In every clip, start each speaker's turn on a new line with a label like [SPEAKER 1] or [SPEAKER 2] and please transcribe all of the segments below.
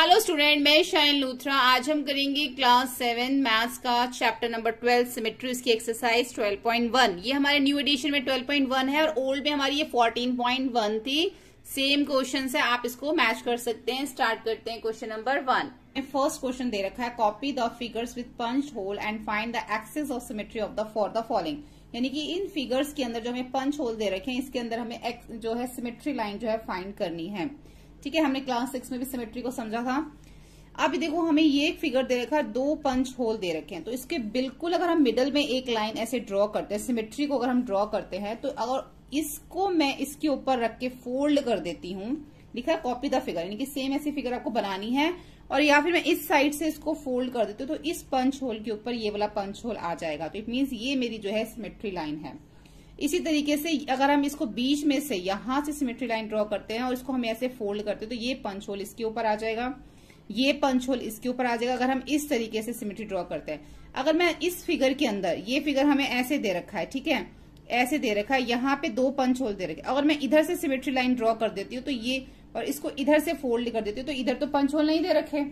[SPEAKER 1] Hello student, मैं shine Luthra. आज हम करेंगे क्लास 7 मैथ्स का चैप्टर नंबर 12 सिमेट्री, उसकी एक्सरसाइज 12.1। ये हमारे न्यू एडिशन में 12.1 है और ओल्ड में हमारी ये 14.1 थी। सेम क्वेश्चन है, आप इसको मैच कर सकते हैं। स्टार्ट करते हैं क्वेश्चन नंबर 1। फर्स्ट क्वेश्चन दे रखा है, copy the figures with punch hole and find the axis of symmetry of the for the following. यानी कि इन फिगर्स के अंदर जो हमें पंच होल दे रखे हैं, इसके अंदर हमें जो है सिमेट्री लाइन जो है फाइंड करनी है। ठीक है, हमने क्लास 6 में भी सिमेट्री को समझा था। अब देखो, हमें ये एक फिगर दे रखा है, दो पंच होल दे रखे हैं, तो इसके बिल्कुल अगर हम मिडल में एक लाइन ऐसे ड्रॉ करते हैं, सिमेट्री को अगर हम ड्रॉ करते हैं, तो अगर इसको मैं इसके ऊपर रख के फोल्ड कर देती हूँ, लिखा है कॉपी द फिगर, यानी कि सेम ऐसी फिगर आपको बनानी है। और या फिर मैं इस साइड से इसको फोल्ड कर देती हूँ, तो इस पंच होल के ऊपर ये वाला पंच होल आ जाएगा। तो इट मीन्स ये मेरी जो है सिमेट्री लाइन है। इसी तरीके से अगर हम इसको बीच में से यहां से सिमेट्री लाइन ड्रॉ करते हैं और इसको हम ऐसे फोल्ड करते हैं, तो ये पंच होल इसके ऊपर आ जाएगा, ये पंच होल इसके ऊपर आ जाएगा। अगर हम इस तरीके से सिमेट्री ड्रॉ करते हैं, अगर मैं इस फिगर के अंदर, ये फिगर हमें ऐसे दे रखा है, ठीक है, ऐसे दे रखा है, यहाँ पे दो पंच होल दे रखे, अगर मैं इधर से सिमेट्री लाइन ड्रॉ कर देती हूँ तो ये, और इसको इधर से फोल्ड कर देती हूँ, तो इधर तो पंच होल नहीं दे रखे।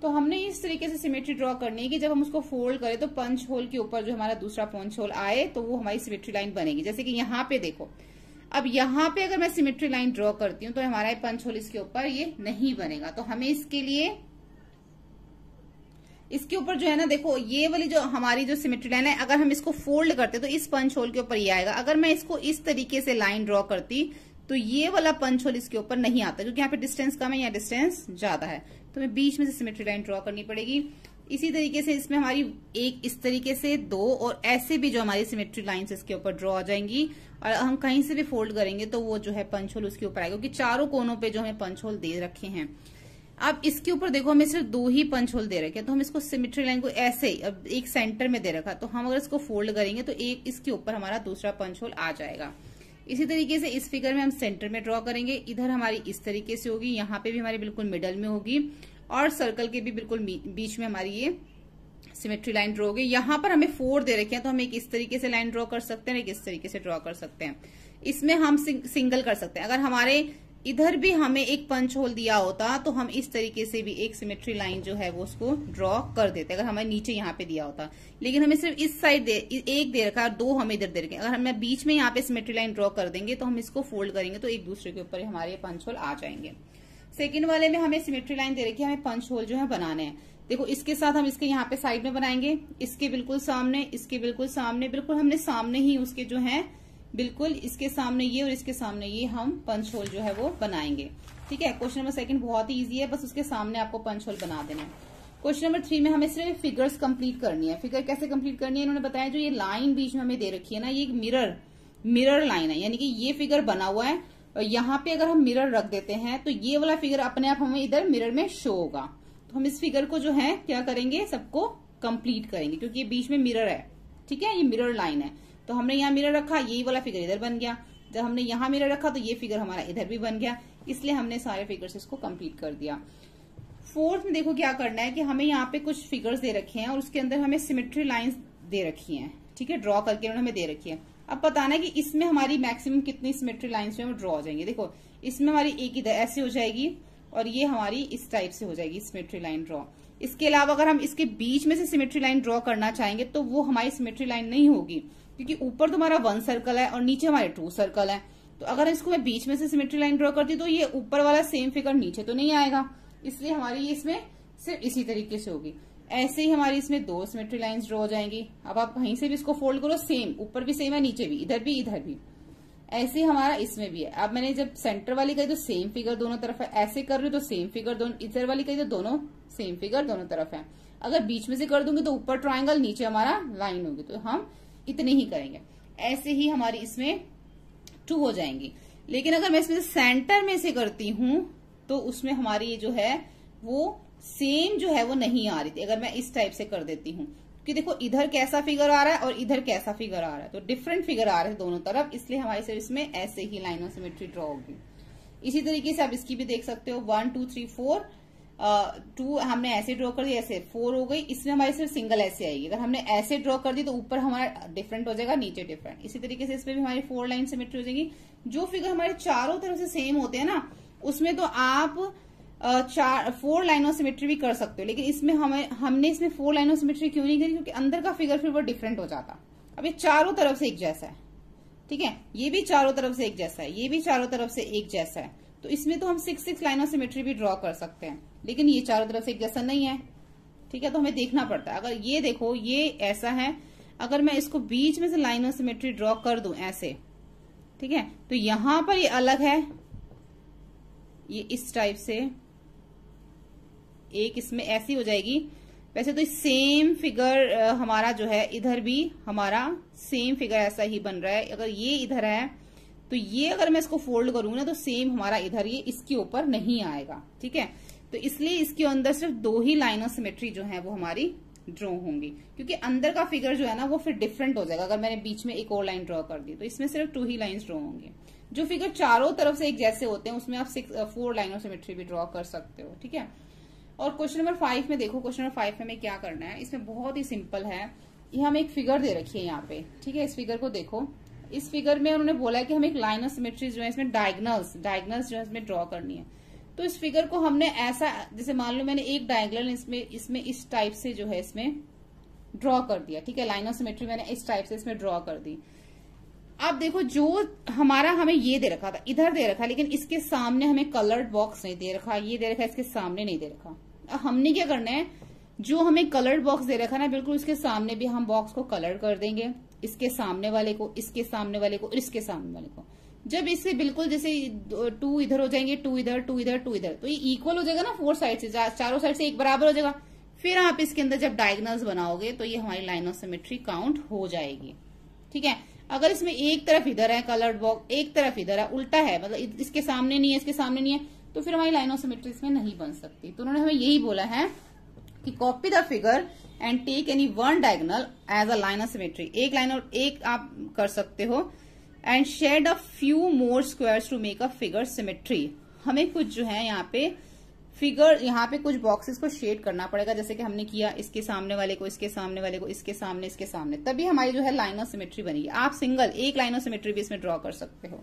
[SPEAKER 1] तो हमने इस तरीके से सिमेट्री ड्रॉ करनी है कि जब हम उसको फोल्ड करें तो पंच होल के ऊपर जो हमारा दूसरा पंच होल आए, तो वो हमारी सिमेट्री लाइन बनेगी। जैसे कि यहाँ पे देखो, अब यहाँ पे अगर मैं सिमेट्री लाइन ड्रॉ करती हूँ तो हमारा पंच होल इसके ऊपर ये नहीं बनेगा। तो हमें इसके लिए इसके ऊपर जो है ना, देखो ये वाली जो हमारी जो सिमेट्री लाइन है, अगर हम इसको फोल्ड करते तो इस पंच होल के ऊपर ये आएगा। अगर मैं इसको इस तरीके से लाइन ड्रॉ करती तो ये वाला पंच होल इसके ऊपर नहीं आता, क्योंकि यहाँ पे डिस्टेंस कम है, यहाँ डिस्टेंस ज्यादा है, तो हमें बीच में से सिमेट्री लाइन ड्रॉ करनी पड़ेगी। इसी तरीके से इसमें हमारी एक इस तरीके से दो, और ऐसे भी जो हमारी सिमेट्री लाइंस इसके ऊपर ड्रॉ आ जाएंगी। और हम कहीं से भी फोल्ड करेंगे तो वो जो है पंच होल उसके ऊपर आएगा, क्योंकि चारों कोनों पे जो हमें पंच होल दे रखे हैं। अब इसके ऊपर देखो, हमें सिर्फ दो ही पंच होल दे रखे हैं, तो हम इसको सिमेट्री लाइन को ऐसे, अब एक सेंटर में दे रखा, तो हम अगर इसको फोल्ड करेंगे तो एक इसके ऊपर हमारा दूसरा पंच होल आ जाएगा। इसी तरीके से इस फिगर में हम सेंटर में ड्रॉ करेंगे, इधर हमारी इस तरीके से होगी, यहाँ पे भी हमारी बिल्कुल मिडल में होगी, और सर्कल के भी बिल्कुल बीच में हमारी ये सिमेट्री लाइन ड्रॉ होगी। यहाँ पर हमें 4 दे रखे हैं, तो हम एक इस तरीके से लाइन ड्रॉ कर सकते हैं, एक इस तरीके से ड्रॉ कर सकते हैं। इसमें हम सिंगल कर सकते हैं। अगर हमारे इधर भी हमें एक पंच होल दिया होता तो हम इस तरीके से भी एक सिमेट्री लाइन जो है वो उसको ड्रॉ कर देते, अगर हमें नीचे यहाँ पे दिया होता। लेकिन हमें सिर्फ इस साइड एक दे रखा है, दो हमें इधर दे रखे। अगर हम बीच में यहाँ पे सिमेट्री लाइन ड्रॉ कर देंगे तो हम इसको फोल्ड करेंगे तो एक दूसरे के ऊपर हमारे पंच होल आ जाएंगे। सेकेंड वाले में हमें सिमेट्री लाइन दे रखी है, हमें पंच होल जो है बनाने हैं। देखो, इसके साथ हम इसके यहाँ पे साइड में बनाएंगे, इसके बिल्कुल सामने, इसके बिल्कुल सामने, बिल्कुल हमने सामने ही उसके जो है बिल्कुल इसके सामने ये और इसके सामने ये हम पंच होल जो है वो बनाएंगे। ठीक है, क्वेश्चन नंबर 2 बहुत ही इजी है, बस उसके सामने आपको पंच होल बना देना है। क्वेश्चन नंबर 3 में हमें सिर्फ फिगर्स कंप्लीट करनी है। फिगर कैसे कंप्लीट करनी है इन्होंने बताया, जो ये लाइन बीच में हमें दे रखी है ना, ये एक मिरर लाइन है, यानी कि ये फिगर बना हुआ है और यहाँ पे अगर हम मिरर रख देते हैं तो ये वाला फिगर अपने आप हमें इधर मिरर में शो होगा। तो हम इस फिगर को जो है क्या करेंगे, सबको कंप्लीट करेंगे, क्योंकि ये बीच में मिरर है। ठीक है, ये मिरर लाइन है, तो हमने यहाँ मिरर रखा, ये वाला फिगर इधर बन गया। जब हमने यहाँ मिरर रखा तो ये फिगर हमारा इधर भी बन गया, इसलिए हमने सारे फिगर्स इसको कंप्लीट कर दिया। फोर्थ में देखो क्या करना है कि हमें यहाँ पे कुछ फिगर्स दे रखे हैं और उसके अंदर हमें सिमेट्री लाइंस दे रखी हैं। ठीक है, ड्रॉ करके उन्होंने हमें दे रखी है। अब बताना है कि इसमें हमारी मैक्सिमम कितनी सिमेट्री लाइंस जो है ड्रॉ हो जाएंगी। देखो, इसमें हमारी एक इधर ऐसे हो जाएगी और ये हमारी इस टाइप से हो जाएगी सिमेट्री लाइन ड्रॉ। इसके अलावा अगर हम इसके बीच में से सिमेट्री लाइन ड्रॉ करना चाहेंगे तो वो हमारी सिमेट्री लाइन नहीं होगी, क्योंकि ऊपर तो हमारा 1 सर्कल है और नीचे हमारे 2 सर्कल है। तो अगर इसको मैं बीच में से सिमेट्री लाइन ड्रॉ करती तो ये ऊपर वाला सेम फिगर नीचे तो नहीं आएगा, इसलिए हमारी इसमें सिर्फ इसी तरीके से होगी। ऐसे ही हमारी इसमें 2 सिमेट्री लाइंस ड्रॉ हो जाएंगी। अब आप कहीं से भी इसको फोल्ड करो, सेम ऊपर भी सेम है, नीचे भी, इधर भी इधर भी, ऐसे ही हमारा इसमें भी है। अब मैंने जब सेंटर वाली कही तो सेम फिगर दोनों तरफ है, ऐसे कर रही हूँ तो सेम फिगर दोनों, इधर वाली कही तो दोनों सेम फिगर दोनों तरफ है। अगर बीच में से कर दूंगी तो ऊपर ट्राइंगल, नीचे हमारा लाइन होगी, तो हम इतने ही करेंगे। ऐसे ही हमारी इसमें 2 हो जाएंगी। लेकिन अगर मैं इसमें सेंटर में से करती हूँ तो उसमें हमारी ये जो है वो सेम जो है वो नहीं आ रही थी, अगर मैं इस टाइप से कर देती हूँ। कि देखो, इधर कैसा फिगर आ रहा है और इधर कैसा फिगर आ रहा है, तो डिफरेंट फिगर आ रहे हैं दोनों तरफ, इसलिए हमारी सिर्फ इसमें ऐसे ही लाइन ऑफ सिमेट्री ड्रॉ होगी। इसी तरीके से आप इसकी भी देख सकते हो, 1 2 3 4 2 हमने ऐसे ड्रॉ कर दी, ऐसे 4 हो गई। इसमें हमारी सिर्फ सिंगल ऐसे आएगी। अगर हमने ऐसे ड्रॉ कर दी तो ऊपर हमारा डिफरेंट हो जाएगा, नीचे डिफरेंट। इसी तरीके से इसमें भी हमारी 4 लाइन सिमेट्री हो जाएगी। जो फिगर हमारे चारों तरफ से सेम होते हैं ना, उसमें तो आप फोर लाइन ऑफ सिमेट्री भी कर सकते हो, लेकिन इसमें हमने इसमें 4 लाइन ऑफ सिमेट्री क्यों नहीं करी, क्योंकि अंदर का फिगर फिर वो डिफरेंट हो जाता। अब ये चारों तरफ से एक जैसा है, ठीक है, ये भी चारों तरफ से एक जैसा है, ये भी चारों तरफ से एक जैसा है, तो इसमें तो हम 6 लाइन ऑफ सिमेट्री भी ड्रॉ कर सकते हैं, लेकिन ये चारों तरफ से एक जैसा नहीं है, ठीक है, तो हमें देखना पड़ता है। अगर ये देखो ये ऐसा है, अगर मैं इसको बीच में से लाइन ऑफ सिमेट्री ड्रॉ कर दूं ऐसे, ठीक है, तो यहां पर ये अलग है, ये इस टाइप से एक इसमें ऐसी हो जाएगी। वैसे तो सेम फिगर हमारा जो है इधर भी हमारा सेम फिगर ऐसा ही बन रहा है। अगर ये इधर है तो ये अगर मैं इसको फोल्ड करूंगी ना तो सेम हमारा इधर ये इसके ऊपर नहीं आएगा, ठीक है, तो इसलिए इसके अंदर सिर्फ 2 ही लाइन ऑफ सिमेट्री जो है वो हमारी ड्रॉ होंगी, क्योंकि अंदर का फिगर जो है ना वो फिर डिफरेंट हो जाएगा। अगर मैंने बीच में एक और लाइन ड्रॉ कर दी तो इसमें सिर्फ 2 ही लाइंस ड्रॉ होंगे। जो फिगर चारों तरफ से एक जैसे होते हैं उसमें आप 4 लाइन ऑफ सिमेट्री भी ड्रॉ कर सकते हो, ठीक है। और क्वेश्चन नंबर 5 में देखो, क्वेश्चन नंबर 5 में हमें क्या करना है, इसमें बहुत ही सिंपल है। ये हमें एक फिगर दे रखी है यहाँ पे, ठीक है, इस फिगर को देखो। इस फिगर में उन्होंने बोला है कि हमें एक लाइन ऑफ सिमेट्री जो है इसमें डायगनल्स जो है इसमें ड्रॉ करनी है। तो इस फिगर को हमने ऐसा, जैसे मान लो मैंने एक डायगनल इसमें इस टाइप से जो है इसमें ड्रॉ कर दिया, ठीक है, लाइन ऑफ सिमेट्री मैंने इस टाइप से इसमें ड्रॉ कर दी। अब देखो जो हमारा हमें ये दे रखा था, इधर दे रखा, लेकिन इसके सामने हमें कलर्ड बॉक्स नहीं दे रखा, ये दे रखा, इसके सामने नहीं दे रखा। अब हमने क्या करना है, जो हमें कलर्ड बॉक्स दे रखा ना बिल्कुल इसके सामने भी हम बॉक्स को कलर कर देंगे, इसके सामने वाले को, इसके सामने वाले को और इसके सामने वाले को। जब इससे बिल्कुल जैसे 2 इधर हो जाएंगे, 2 इधर, 2 इधर, 2 इधर, तो ये इक्वल हो जाएगा ना 4 साइड से, चारों साइड से एक बराबर हो जाएगा। फिर आप इसके अंदर जब डायगोनल्स बनाओगे तो ये हमारी लाइन ऑफ सिमेट्री काउंट हो जाएगी, ठीक है। अगर इसमें एक तरफ इधर है कलर्ड बॉक्स, एक तरफ इधर है, उल्टा है, मतलब इसके सामने नहीं है, इसके सामने नहीं है, तो फिर हमारी लाइन ऑफ सिमेट्री इसमें नहीं बन सकती। तो उन्होंने हमें यही बोला है कि copy the figure and take any one diagonal as a line of symmetry. एक लाइन और एक आप कर सकते हो, and shade a few more squares to make a figure symmetry. हमें कुछ जो है यहाँ पे फिगर, यहाँ पे कुछ बॉक्सेस को शेड करना पड़ेगा, जैसे कि हमने किया, इसके सामने वाले को, इसके सामने वाले को, इसके सामने, इसके सामने, तभी हमारी जो है लाइन ऑफ सिमेट्री बनेगी। आप सिंगल एक लाइन ऑफ सिमेट्री भी इसमें ड्रॉ कर सकते हो,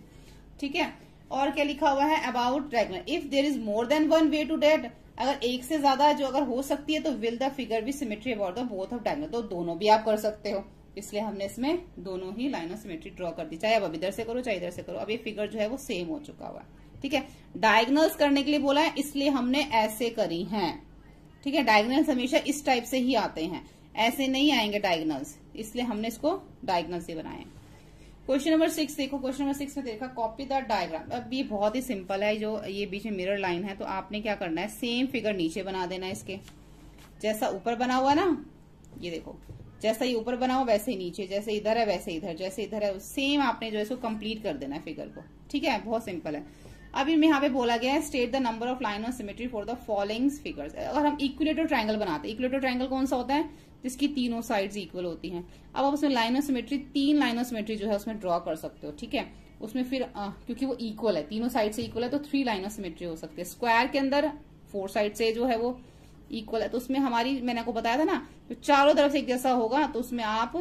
[SPEAKER 1] ठीक है। और क्या लिखा हुआ है, about diagonal if there is more than one way to date, अगर एक से ज्यादा जो अगर हो सकती है तो will the figure be symmetry about the both of diagonal, तो दोनों भी आप कर सकते हो, इसलिए हमने इसमें दोनों ही लाइन ऑफ सिमेट्री ड्रॉ कर दी, चाहे अब इधर से करो चाहे इधर से करो। अब ये फिगर जो है वो सेम हो चुका हुआ है, ठीक है। डायगोनल्स करने के लिए बोला है इसलिए हमने ऐसे करी हैं, ठीक है। डायगोनल्स हमेशा इस टाइप से ही आते हैं, ऐसे नहीं आएंगे डायगोनल्स, इसलिए हमने इसको डायगोनल से बनाए। क्वेश्चन नंबर 6 देखो, क्वेश्चन नंबर 6 में देखा कॉपी द डायग्राम। अब ये बहुत ही सिंपल है, जो ये बीच में मिरर लाइन है, तो आपने क्या करना है, सेम फिगर नीचे बना देना है इसके, जैसा ऊपर बना हुआ ना, ये देखो जैसा ही ऊपर बना हुआ वैसे ही नीचे, जैसे इधर है वैसे इधर, जैसे इधर है सेम आपने जो है इसको कंप्लीट कर देना है फिगर को, ठीक है, बहुत सिंपल है। अभी में यहाँ पे बोला गया है state the number of line of symmetry for the following figures. अगर हम इक्विलेटरल ट्रायंगल बनाते हैं, इक्विलेटरल ट्रायंगल कौन सा होता है, जिसकी तीनों साइड्स इक्वल होती हैं। अब आप उसमें line of symmetry, 3 line of symmetry जो है उसमें ड्रॉ कर सकते हो, ठीक है। उसमें फिर क्योंकि वो इक्वल है, तीनों साइड से इक्वल है, तो 3 लाइन ऑफ सिमेट्री हो सकती है। स्क्वायर के अंदर 4 साइड से जो है वो इक्वल है, तो उसमें हमारी, मैंने आपको बताया था ना, तो चारों तरफ से एक जैसा होगा, तो उसमें आप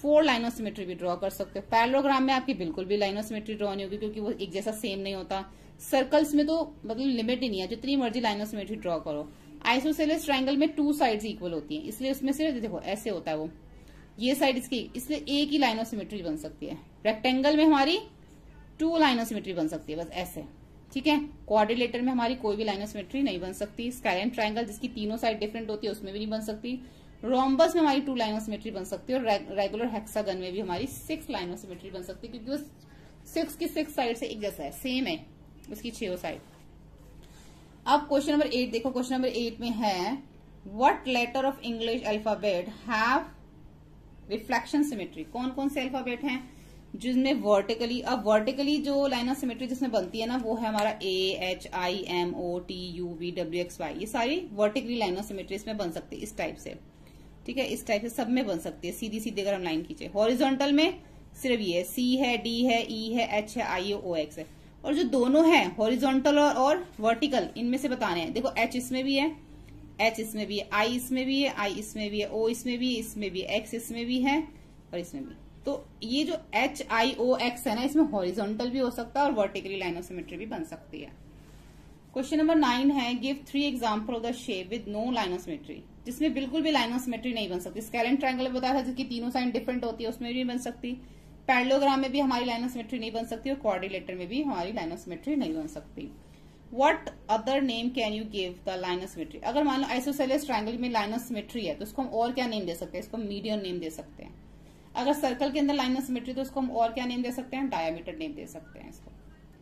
[SPEAKER 1] 4 लाइन ऑफ सिमेट्री भी ड्रॉ कर सकते हो। पैरेललोग्राम में आपकी बिल्कुल भी लाइन ऑफ सिमेट्री ड्रॉ नहीं होगी, क्योंकि वो एक जैसा सेम नहीं होता। सर्कल्स में तो मतलब लिमिट ही नहीं है, जितनी मर्जी लाइन ऑफ सिमेट्री ड्रॉ करो। आइसोसेलेस ट्रायंगल में 2 साइड्स इक्वल होती हैं, इसलिए उसमें सिर्फ देखो ऐसे होता है वो, ये साइड इसकी, इसलिए एक ही लाइन ऑफ सिमेट्री बन सकती है। रेक्टेंगल में हमारी 2 लाइन ऑफ सिमेट्री बन सकती है, बस ऐसे, ठीक है। क्वाड्रिलेटर में हमारी कोई भी लाइन ऑफ सिमेट्री नहीं बन सकती। स्काईलाइन ट्रायंगल जिसकी तीनों साइड डिफरेंट होती है उसमें भी नहीं बन सकती। रोम्बस में हमारी 2 लाइन ऑफ सिमेट्री बन सकती है, और रेगुलर हेक्सागन में भी हमारी 6 लाइन ऑफ सिमेट्री बन सकती है, क्योंकि वो 6 की 6 साइड से एक जैसा है, सेम है उसकी 6 साइड। अब क्वेश्चन नंबर 8 देखो, क्वेश्चन नंबर 8 में है what letter of English alphabet have reflection symmetry. कौन कौन से अल्फाबेट हैं जिसमें वर्टिकली, अब वर्टिकली जो लाइन ऑफ सिमेट्री जिसमें बनती है ना, वो है हमारा AHIMOTUVWXY, ये सारी वर्टिकली लाइन ऑफ सिमेट्री इसमें बन सकती है, इस टाइप से, ठीक है, इस टाइप से सब में बन सकती है, सीधी सीधी अगर हम लाइन खींचे। हॉरिजॉन्टल में सिर्फ ये C है, D है, E है, H है, I है, OX है। और जो दोनों है हॉरिजॉन्टल और वर्टिकल, इनमें से बताने हैं। देखो H इसमें भी है, H इसमें भी है, I इसमें भी है, I इसमें भी है, O इसमें भी है, इसमें भी X इसमें भी है और इसमें भी। तो ये जो HIOX है ना, इसमें हॉरिजॉन्टल भी हो सकता है और वर्टिकली लाइन ऑफ सिमेट्री भी बन सकती है। क्वेश्चन नंबर 9 है give 3 example of the shape with no line of symmetry, जिसमें बिल्कुल भी लाइन ऑफ सिमेट्री नहीं बन सकती। स्केलेटन ट्रायंगल बताया था जिसकी तीनों साइड डिफरेंट होती है, उसमें भी नहीं बन सकती। पैरेललोग्राम में भी हमारी लाइन ऑफ सिमेट्री नहीं बन सकती और क्वाड्रिलेटरल में भी हमारी लाइन ऑफ सिमेट्री नहीं बन सकती। What other name can you give the line of symmetry? अगर मान लो आइसोसेलेस ट्रायंगल में लाइन ऑफ सिमेट्री है तो उसको हम और क्या नेम दे सकते हैं? इसको मीडियन नेम दे सकते हैं। अगर सर्कल के अंदर लाइन ऑफ सिमेट्री तो उसको हम और क्या नेम दे सकते हैं? डायमीटर नेम दे सकते हैं इसको।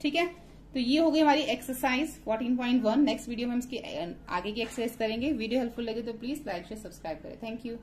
[SPEAKER 1] ठीक है, तो ये हो गई हमारी एक्सरसाइज 14.1। नेक्स्ट वीडियो में हम इसकी आगे की एक्सरसाइज करेंगे। वीडियो हेल्पफुल लगे तो प्लीज लाइक शेयर सब्सक्राइब करें। Thank you.